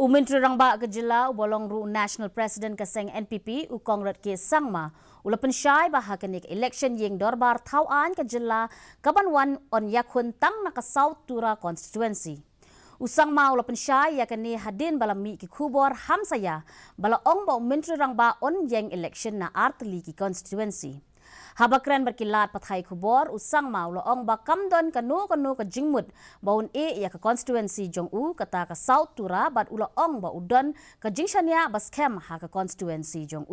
Menteri Rangba ke Jila bolong ru National President Kaseng NPP u Conrad ke Sangma ulapan syai bahagian election yang dorbar tauan ke Jila kabanwan on Iakhun Tang naka South Tura Constituency. Sangma ulapan syai yakni hadin balami ki kubor hamsaya bala ong ba Menteri Rangba on yang election na artli ki constituency. Habakran berkilat pathai kubor Sangma ulaong ba kamdon kanu ka jingmud baun ya ka constituency jong kata ka South Tura bat ulaong ba udon ka jingshania baskem ha ka constituency jong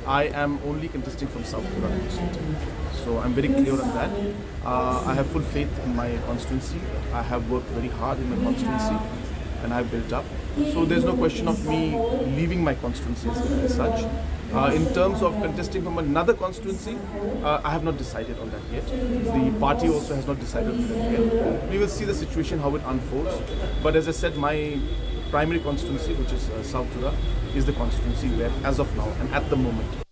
I am only contesting from South Tura constituency, so I'm very clear on that. I have full faith in my constituency. I have worked very hard in my constituency and I have built up. So there's no question of me leaving my constituency as such. In terms of contesting from another constituency, I have not decided on that yet. The party also has not decided on that yet. We will see the situation, how it unfolds. But as I said, my primary constituency, which is South Tura, is the constituency where, as of now and at the moment,